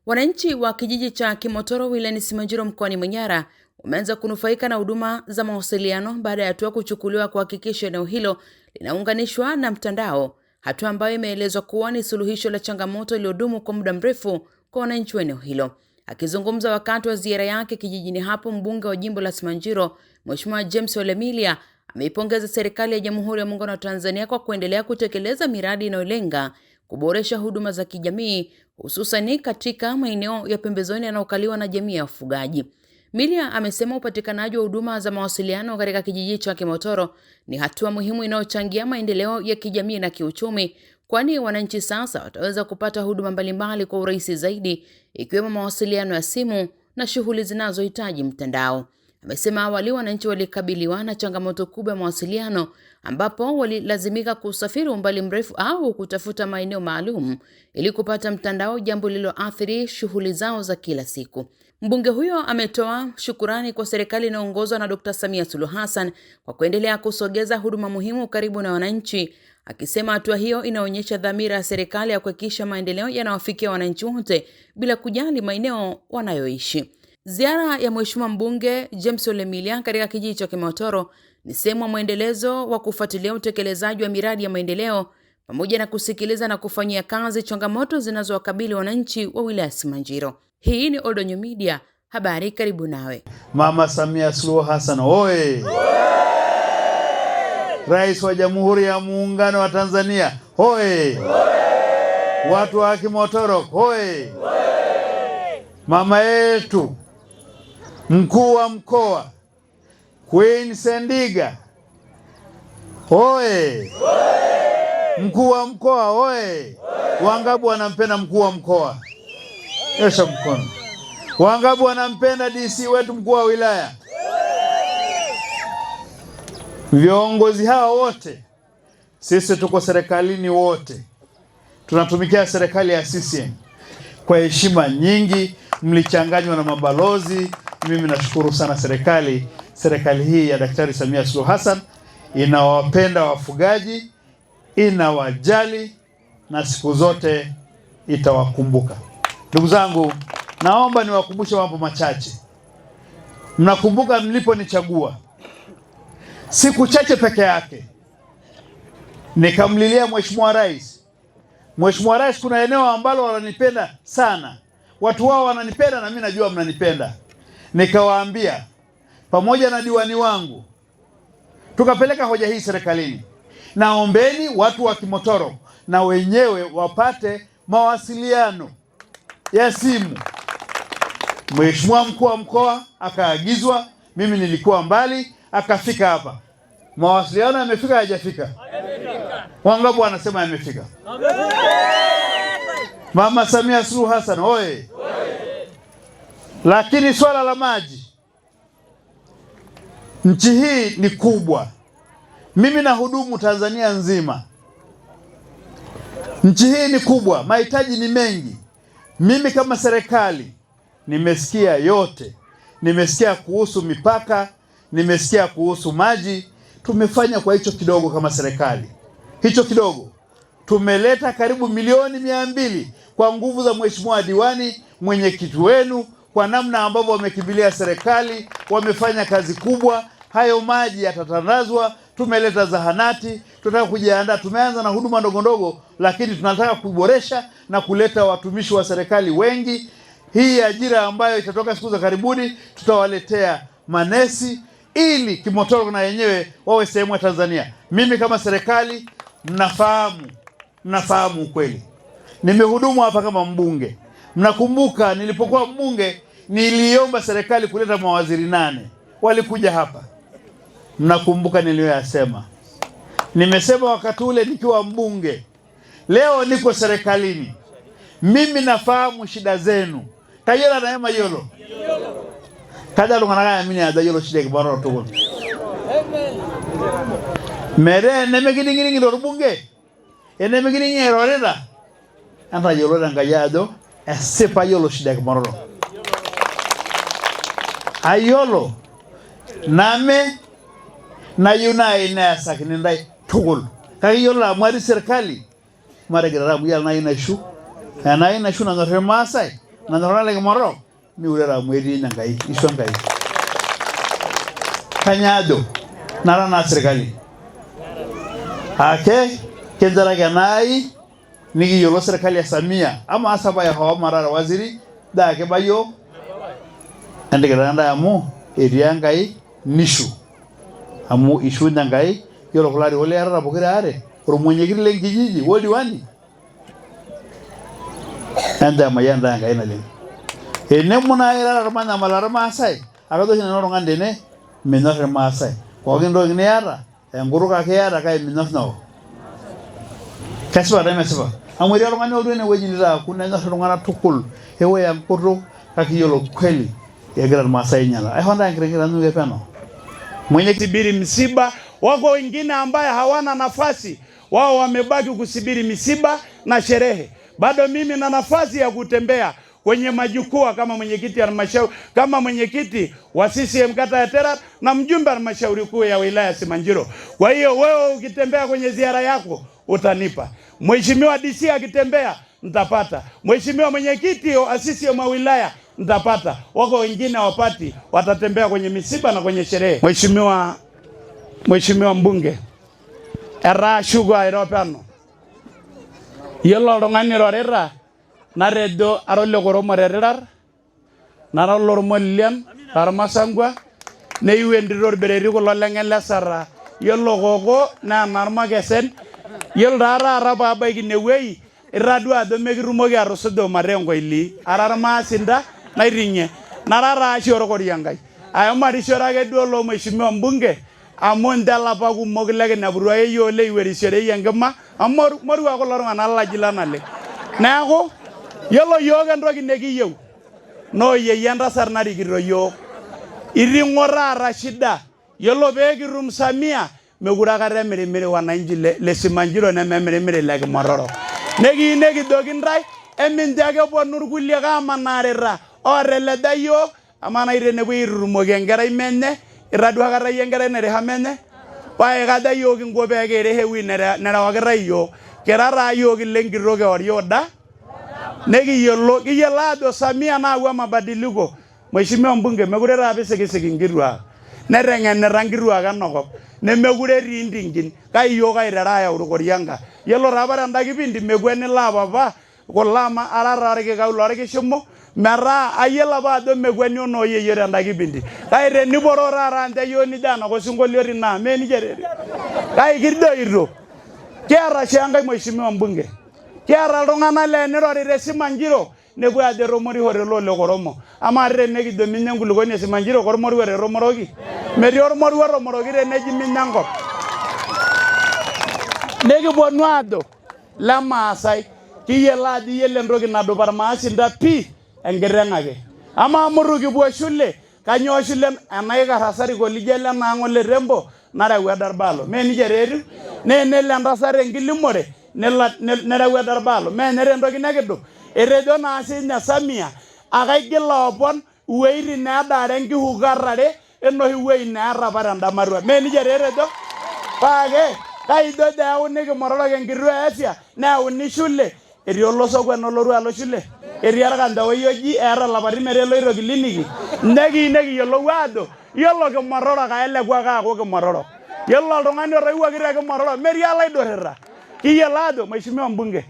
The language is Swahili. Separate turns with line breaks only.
Wananchi wa kijiji cha Kimotoro wilayani Simanjiro mkoani Manyara wameanza kunufaika na huduma za mawasiliano baada ya hatua kuchukuliwa kuhakikisha eneo hilo linaunganishwa na mtandao, hatua ambayo imeelezwa kuwa ni suluhisho la changamoto iliyodumu kwa muda mrefu kwa wananchi wa eneo hilo. Akizungumza wakati wa ziara yake kijijini hapo, mbunge wa jimbo la Simanjiro Mheshimiwa James Ole Milia ameipongeza serikali ya Jamhuri ya Muungano wa Tanzania kwa kuendelea kutekeleza miradi inayolenga kuboresha huduma za kijamii hususani katika maeneo ya pembezoni yanayokaliwa na jamii ya wafugaji. Milia amesema upatikanaji wa huduma za mawasiliano katika kijiji cha Kimotoro ni hatua muhimu inayochangia maendeleo ya kijamii na kiuchumi, kwani wananchi sasa wataweza kupata huduma mbalimbali kwa urahisi zaidi, ikiwemo mawasiliano ya simu na shughuli zinazohitaji mtandao. Amesema awali wananchi walikabiliwa na changamoto kubwa ya mawasiliano ambapo walilazimika kusafiri umbali mrefu au kutafuta maeneo maalum ili kupata mtandao, jambo lililoathiri shughuli zao za kila siku. Mbunge huyo ametoa shukurani kwa serikali inayoongozwa na Dr. Samia Suluhu Hassan kwa kuendelea kusogeza huduma muhimu karibu na wananchi, akisema hatua hiyo inaonyesha dhamira ya serikali ya kuhakikisha maendeleo yanawafikia wananchi wote bila kujali maeneo wanayoishi. Ziara ya Mheshimiwa mbunge James Ole Milia katika kijiji cha Kimotoro ni sehemu ya mwendelezo wa kufuatilia utekelezaji wa miradi ya maendeleo pamoja na kusikiliza na kufanyia kazi changamoto zinazowakabili wananchi wa wilaya Simanjiro. Hii ni Oldonyo Media, habari karibu nawe.
Mama Samia Suluhu Hassan oye! Rais wa Jamhuri ya Muungano wa Tanzania oye! Watu wa Kimotoro oye! Mama yetu mkuu wa mkoa Queen Sendiga oye! Mkuu wa mkoa oye! Wangapi wanampenda mkuu wa mkoa? Nyosha mkono. Wangapi wanampenda DC wetu mkuu wa wilaya? Viongozi hao wote, sisi tuko serikalini wote, tunatumikia serikali ya CCM kwa heshima nyingi. Mlichanganywa na mabalozi. Mimi nashukuru sana serikali hii ya Daktari Samia Suluhu Hassan inawapenda wafugaji, inawajali na siku zote itawakumbuka. Ndugu zangu, naomba niwakumbushe mambo machache. Mnakumbuka mliponichagua siku chache peke yake nikamlilia Mheshimiwa Rais. Mheshimiwa Rais, kuna eneo ambalo wananipenda sana. Watu wao wananipenda na mimi najua mnanipenda. Nikawaambia pamoja na diwani wangu tukapeleka hoja hii serikalini. Naombeni watu wa Kimotoro na wenyewe wapate mawasiliano ya simu. Mheshimiwa mkuu wa mkoa akaagizwa, mimi nilikuwa mbali, akafika hapa. Mawasiliano yamefika hajafika? Wangapi wanasema yamefika? Mama Samia Suluhu Hassan oye! Lakini swala la maji, nchi hii ni kubwa. Mimi nahudumu Tanzania nzima. Nchi hii ni kubwa, mahitaji ni mengi. Mimi kama serikali nimesikia yote. Nimesikia kuhusu mipaka, nimesikia kuhusu maji. Tumefanya kwa hicho kidogo kama serikali. Hicho kidogo tumeleta karibu milioni 200 kwa nguvu za Mheshimiwa diwani, mwenyekiti wenu, kwa namna ambavyo wamekimbilia serikali, wamefanya kazi kubwa. Hayo maji yatatandazwa. Tumeleta zahanati, tunataka kujiandaa. Tumeanza na huduma ndogo ndogo, lakini tunataka kuboresha na kuleta watumishi wa serikali wengi. Hii ajira ambayo itatoka siku za karibuni, tutawaletea manesi ili Kimotoro na yenyewe wawe sehemu ya Tanzania. Mimi kama serikali mnafahamu ukweli. Nimehudumu hapa kama mbunge. Mnakumbuka nilipokuwa mbunge niliomba serikali kuleta mawaziri 8. Walikuja hapa. Mnakumbuka niliyoyasema. Nimesema wakati ule nikiwa mbunge. Leo niko serikalini. Mimi nafahamu shida zenu. Kayela na Hema Yolo. Kaja iltung'anak aamini ajo yiolo shida Kimororo tukul. Metaa enemekining' torbunge, enemekining' irorita, entayiolo tenkai ajo esipa yiolo shida Kimororo. Ayiolo name nayieu naaji neesakini ntae tukul. Kake yiolo amu atii serkali, matigirara amu yiolo naaji naishu, enaaji naishu nanyorr irmaasai, nanyorr ile Kimororo, miurere amu etii Enkai, ishu Enkai. Kanyaajo, nara naa serkali. Ake, kenjaraki enai, nikiyiolo serkali ya Samia, ama asapa ya hawa marara waziri, daa kibayo, entikira ntae amu etii Enkai nishu. Amu ishu Enkai, yiolo kulo arikok liarara pokira are, ormonyekiti lenkijiji, woldiwani. Enta mayian ntae Enkai naleng. Enemu naaji irara irmanyamal irmaasai, akajo oshi nanu oltung'ani tene, minyorr irmaasai. Pookin toki niata, enkutuk ake iyata kake minyorr nyoo. Kesipa taa mesipa. Amu etii oltung'ani otii enewueji nitaaku nenyorr iltung'anak tukul, ewuo enkutuk kake yiolo kweli egira irmaasai ainyala. Aihoo ntae enkiti kitanyanyuke peno.
Mwenye kusubiri msiba, wako wengine ambaye hawana nafasi, wao wamebaki kusubiri misiba na sherehe. Bado mimi na nafasi ya kutembea kwenye majukwaa kama mwenyekiti halmashauri, kama mwenyekiti wa CCM kata ya Terrat na mjumbe halmashauri kuu ya wilaya Simanjiro. Kwa hiyo wewe ukitembea kwenye ziara yako utanipa. Mheshimiwa DC akitembea nitapata. Mheshimiwa mwenyekiti wa CCM wa wilaya nitapata. Wako wengine wapati, watatembea kwenye misiba na kwenye sherehe. Mheshimiwa mbunge, era shugwa iropano. Yiolo oltung'ani rorita naredo arole koromo rerirar, nara lormolian, armasangwa, neiu entito orbereri kulo leng'en lesara. Yiolo koko naa narmakesen, yiolo taata pabaiki inewueji, irradua ajo mekitumoki atusuja omarengo ili. Ara irmaasinda naiting'ie, nara taashi orkoriankai. Amarishore ake duo lo mheshimiwa mbunge, amu nte lapa kumok lekineputua yiok leiwerishoreki enkima, amu morua kulo tung'anak lajila naleng. Neeku, yiolo yiok entoki nekiyieu, noo yeyio entasat narikito yiok. Iting'o taata shida, yiolo peekitum Samia, mekure akata emirimiri wananchi le Simanjiro nememirimiri le Kimororo. Nekiyieu nekijoki ntae, emincho ake eponu irkulie amanarita, ooteleja yiok, ama nai tenepoi aitutumoki enkerai menye, irradua aikata yie enkerai nairiha menye, pae kaja yiok kinko peekiriha ewueji nerewakitai yiok. Kira taa yiok ilenkitok kewarie oda, nekiyiolo ajo Samia naawua mabadiliko. Mheshimiwa mbunge, mekure taapa isikisik inkituak, neteng'enita nkituak enakop, nemekure etii ntingin, kake yiok aiteru ayau irkorianga. Yiolo taapa tenda kipindi mekweni laapapa, kulo ara taa irkikau lorkishumu, metaa ayiolo apa ajo mekweni onoo yeyio tenda kipindi. Kake teniporo taata nche yiok nijo enako sinkolioitin naa menijia etiu. Kake kidoito, kiata shi enkae mheshimiwa mbunge, kiata iltung'anak le enirori te Simanjiro, nepuo ajo etomorihore lole koromo. Ama tenekijo minya enkulukuoni e Simanjiro kormoruo etomoroki. Metii ormoruo otomoroki teneji minya enkop. Nekiponu ajo lemaasai, kiyiolo ajo yiolo entoki nadupa irmaasinda pii enkiteng' ake. Ama murru kipuo shule, kanyoo shule enaikarr lijo ele naang'o le Tembo nareu edarbaalo. Menijia taa etiu, naa enelo entasat enkilimore nereu edarbaalo. Meenyata entoki nekidup. Etejo naa siinye Samia, akaigila opon iwueitin needaare nkihukarrare enoshi wueji neerra apa tendamatua. Menijia taa etejo? Paake kaijo doi eyauni Kimororo enkituo e afya neyauni shule. Etii olosokwan olotu alo shule, etii orkanjawoi oji eeta lapaitin metii eloito kliniki. Nekiyieu nekiyiolou ajo yiolo Kimororo kaeleku ake aaku Kimororo. Yiolo oltung'ani otoiwuoki te Kimororo metii olaidurrita. Kiyiolo ajo mheshimiwa mbunge,